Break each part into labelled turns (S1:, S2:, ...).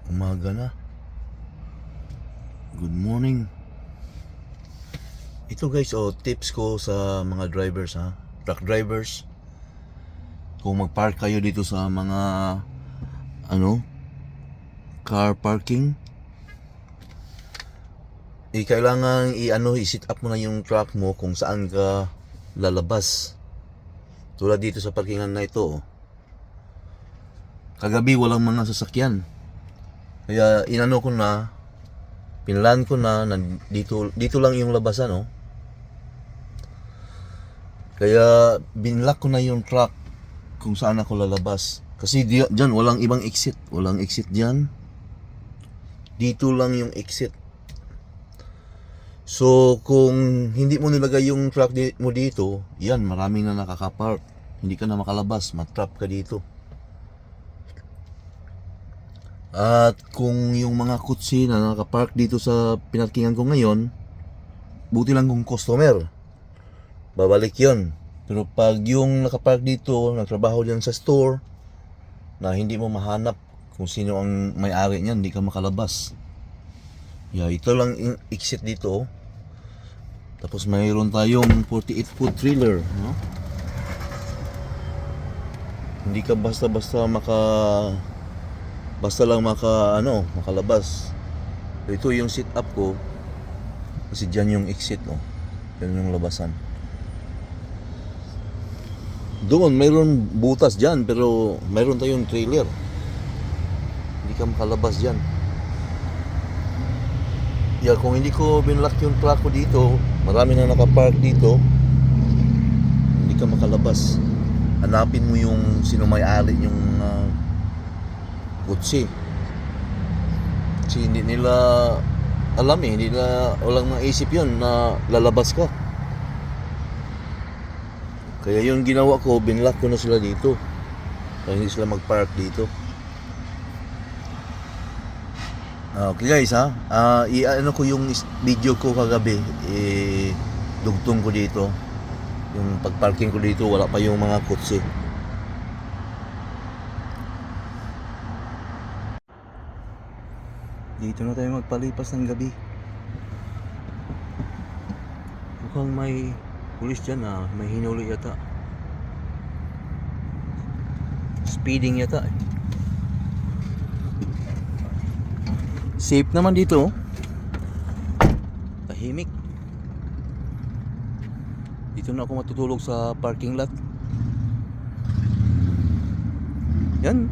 S1: Umaga na. Good morning. Ito guys, tips ko sa mga drivers truck drivers. Kung mag-park kayo dito sa mga car parking, kailangan i-sit up mo na yung truck mo kung saan ka lalabas. Tulad dito sa parkingan na ito. Kagabi walang mga sasakyan. Kaya pinlan ko na dito lang yung labasan. Kaya binlock ko na yung truck kung saan ako lalabas. Kasi diyan walang ibang exit. Walang exit diyan. Dito lang yung exit. So kung hindi mo nilagay yung truck mo dito, yan, maraming na nakaka-park. Hindi ka na makalabas, matrap ka dito. At kung yung mga kutsi na nakapark dito sa pinarkingan ko ngayon, buti lang kung customer, babalik yon. Pero pag yung nakapark dito, nagtrabaho dyan sa store, na hindi mo mahanap kung sino ang may-ari niyan, hindi ka makalabas. Ito lang yung exit dito. Tapos mayroon tayong 48-foot trailer, no? Hindi ka basta-basta makalabas. Ito yung sit up ko. Kasi dyan yung exit, no? Yan yung labasan. Doon, mayroon butas dyan, pero mayroon tayong trailer. Hindi ka makalabas dyan. Kung hindi ko binlock yung truck ko dito, marami na nakapark dito, hindi ka makalabas. Hanapin mo yung sino may-ari yung kutsi. Kasi hindi nila alam hindi nila, walang maisip yun na lalabas ka. Kaya yung ginawa ko, binlock ko na sila dito para hindi sila mag-park dito. Okay guys, ko yung video ko kagabi, dugtong ko dito. Yung pag-parking ko dito, wala pa yung mga kutsi. Dito na tayo magpalipas ng gabi. Mukhang may pulis dyan, may hinuli yata. Speeding yata. Safe naman dito. Tahimik. Dito na ako matutulog sa parking lot. Yan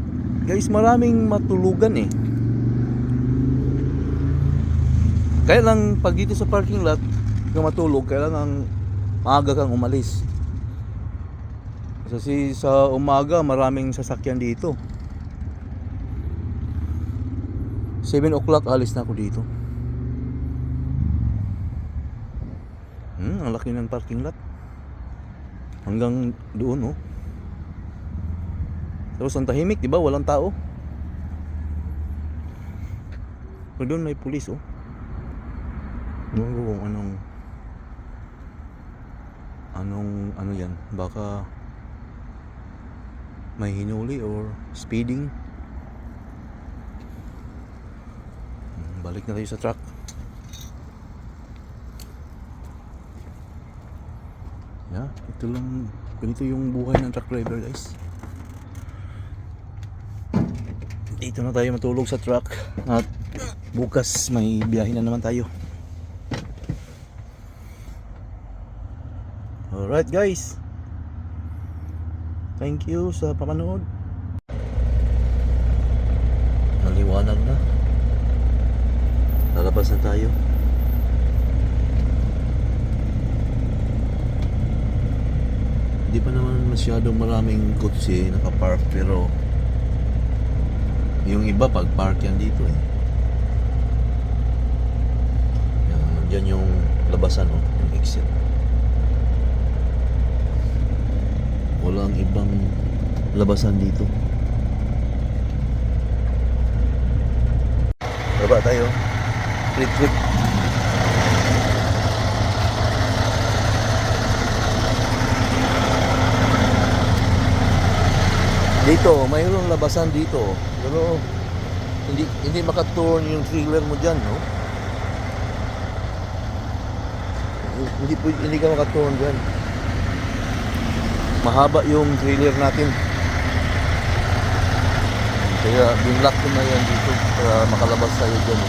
S1: guys, maraming matulugan Kaya lang pag dito sa parking lot kung matulog, kailangan maaga kang umalis. Kasi sa umaga maraming sasakyan dito. 7 o'clock alis na ako dito. Ang laki ng parking lot. Hanggang doon, Tapos ang tahimik, di ba? Walang tao. Pero doon may pulis, Ewan ko kung ano yan. Baka may hinuli or speeding. Balik na tayo sa truck. Ganito yung buhay ng truck driver, guys. Dito na tayo matulog sa truck. At bukas may biyahe na naman tayo. Alright guys, thank you sa pamanood. Naliwanag na. Lalabas na tayo. Hindi pa naman masyadong maraming kotse nakapark, pero yung iba pag park yan dito Diyan yung labasan, yung exit. Walang ibang labasan dito. Baba tayo. Trip. Dito, mayroong labasan dito. Pero Hindi makaturn yung trailer mo diyan, no? Hindi ka makaturn diyan. Mahaba yung trailer natin. Kaya binlock ko na yan dito para makalabas tayo dyan.